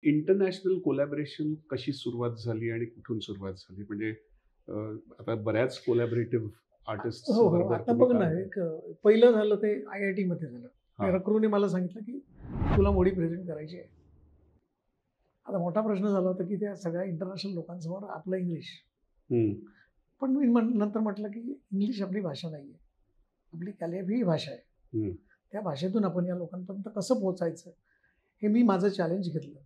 International collaboration कशी सुरुवात झाली आणि कुठून सुरुवात झाली? म्हणजे आता बऱ्याच कोलॅबोरेटिव्ह आर्टिस्ट हो हो. आता बघ ना, एक पहिलं झालं ते IIT मध्ये झालं. रक्रूने मला सांगितलं की तुला मोडी प्रेझेंट करायची आहे. आता मोठा प्रश्न झाला होता की त्या सगळ्या इंटरनॅशनल लोकांसमोर आपलं इंग्लिश. पण मी नंतर म्हटलं की इंग्लिश आपली भाषा नाही आहे, आपली कॅलिग्राफी ही भाषा आहे. त्या भाषेतून आपण या लोकांपर्यंत कसं पोहोचायचं हे मी माझं चॅलेंज घेतलं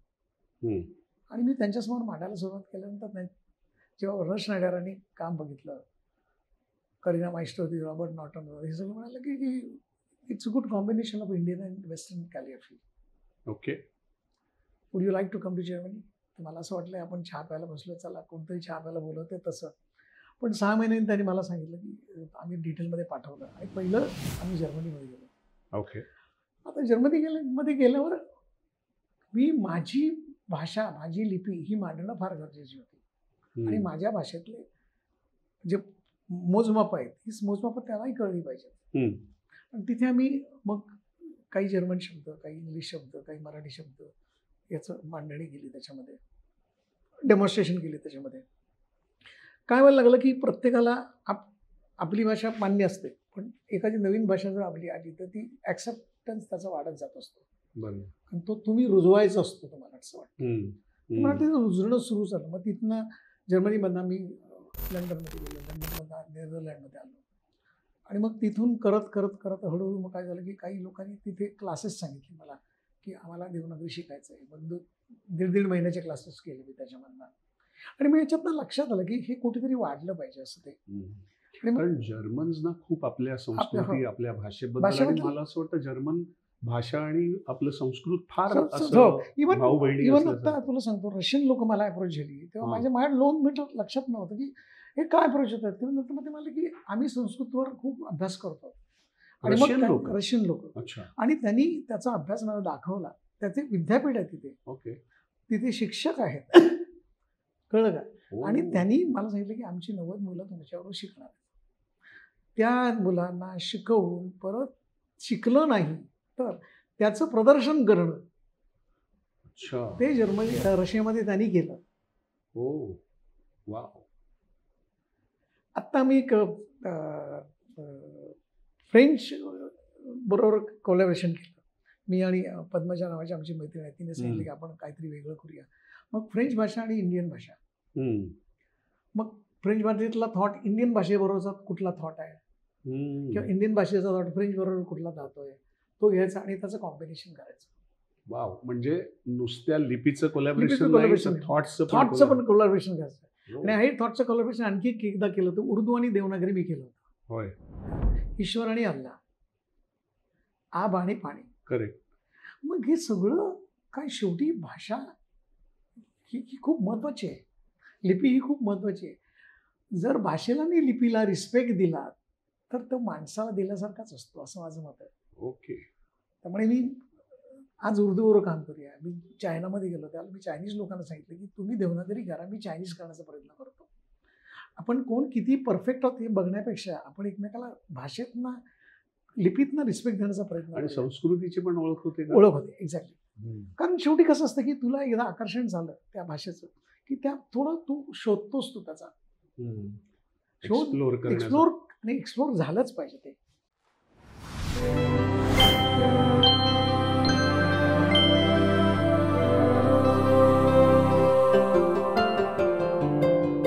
आणि मी त्यांच्यासमोर मांडायला सुरुवात केल्यानंतर जेव्हा रश नायडरांनी काम बघितलं, करीना माइस्ट्रो होती, रॉबर्ट नॉर्टन, हे सगळं म्हणाले की it's a good combination of Indian and western calligraphy. Okay, would you like to come to Germany? तर मला असं वाटलं आपण चहा प्यायला बसलो, चला कोणतरी चहा प्यायला बोलवते तसं. पण 6 महिन्यांनी त्यांनी मला सांगितलं की आम्ही डिटेलमध्ये पाठवलं आणि पहिलं आम्ही जर्मनीमध्ये गेलो. ओके. आता जर्मनीमध्ये गेल्यावर मी माझी भाषा, माझी लिपी ही मांडणं फार गरजेची होती आणि माझ्या भाषेतले जे मोजमाप आहेत ही मोजमाप त्यालाही कळली पाहिजे. आणि तिथे आम्ही मग काही जर्मन शब्द, काही इंग्लिश शब्द, काही मराठी शब्द याचं मांडणी केली, त्याच्यामध्ये डेमॉन्स्ट्रेशन केली. त्याच्यामध्ये काय व्हायला लागलं की प्रत्येकाला आपली भाषा मान्य असते, पण एखादी नवीन भाषा जर आपली आली तर ती ॲक्सेप्टन्स त्याचा वाढत जात असतो. बरोबर. आणि तो तुम्ही रुजवायचा असतो, तुम्हाला असं वाटतं. मला ते रुजणं सुरू झालं. मग तिथनं जर्मनीमधनं मी लंडनमध्ये गेलो, लंडनमधनं नेदरलँडमध्ये आलो आणि मग तिथून करत करत करत हळूहळू मग काय झालं की काही लोकांनी तिथे क्लासेस सांगितले मला की आम्हाला देवनागरी शिकायचं आहे. मग 1.5 महिन्याचे क्लासेस केले मी त्याच्यामधनं. आणि मग याच्यातनं लक्षात आलं की हे कुठेतरी वाढलं पाहिजे असं ते. कारण जर्मन्स ना खूप आपल्या संस्कृती, आपल्या भाषेबद्दल, आणि मला असं वाटतं जर्मन भाषा आणि आपलं संस्कृत फार भाऊ बहिणी. इव्हन आता तुला सांगतो, रशियन लोक मला अप्रोच झाली तेव्हा माझ्या 2 मिनिटं लक्षात नव्हतं की हे काय अप्रोच होतात. तेव्हा नंतर मग ते म्हणाले की आम्ही संस्कृतवर खूप अभ्यास करतो. आणि मग रशियन लोक आणि त्यांनी त्याचा अभ्यास मला दाखवला. त्याचे विद्यापीठ आहे तिथे. ओके. तिथे शिक्षक आहेत, कळलं का? आणि त्यांनी मला सांगितलं की आमची 90 मुलं तुमच्याबरोबर शिकणार. त्या मुलांना शिकवून परत शिकलं नाही तर त्याचं प्रदर्शन करणं, ते रशियामध्ये त्यांनी केलं. हो, वाव. आत्ता मी फ्रेंच बरोबर कोलॅबोरेशन केलं. मी आणि पद्मजा नावाची आमची मैत्रीण आहे, तिने सांगितलं की आपण काहीतरी वेगळं करूया. मग फ्रेंच भाषा आणि इंडियन भाषा. मग फ्रेंच भाषेतला थॉट इंडियन भाषेबरोबरचा कुठला थॉट आहे किंवा इंडियन भाषेचा थॉट फ्रेंच बरोबर कुठला जातोय तो घ्यायचा आणि त्याचं कॉम्बिनेशन करायचं. वाव. म्हणजे नुसत्या लिपीचं कोलॅबोरेशन, थॉटचं पण कोलॅबोरेशन करायचं. आणि हे थॉटचं कोलॅबोरेशन आणखी एकदा केलं होतं. उर्दू आणि देवनागरी मी केलं होतं. होय. ईश्वर आणि अल्लाह, आब आणि पाणी. करेक्ट. मग हे सगळं काय, शेवटी भाषा ही खूप महत्वाची आहे, लिपी ही खूप महत्वाची आहे. जर भाषेला आणि लिपीला रिस्पेक्ट दिला तर तो माणसाला दिल्यासारखाच असतो, असं माझं मत आहे. ओके. त्यामुळे मी आज उर्दूवर काम करूया. मी चायनामध्ये गेलो त्यावेळेला मी चायनीज लोकांना सांगितलं की तुम्ही देवनागरी करा, मी चायनीज करण्याचा प्रयत्न करतो. आपण कोण किती परफेक्ट आहोत हे बघण्यापेक्षा आपण एकमेकाला भाषेतनं, लिपीतनं रिस्पेक्ट देण्याचा प्रयत्न. आणि संस्कृतीची पण ओळख होते. एक्झॅक्टली. कारण शेवटी कसं असतं की तुला एकदा आकर्षण झालं त्या भाषेचं की त्या थोडं तू शोधतोस, तू त्याचा एक्सप्लोर झालंच पाहिजे ते.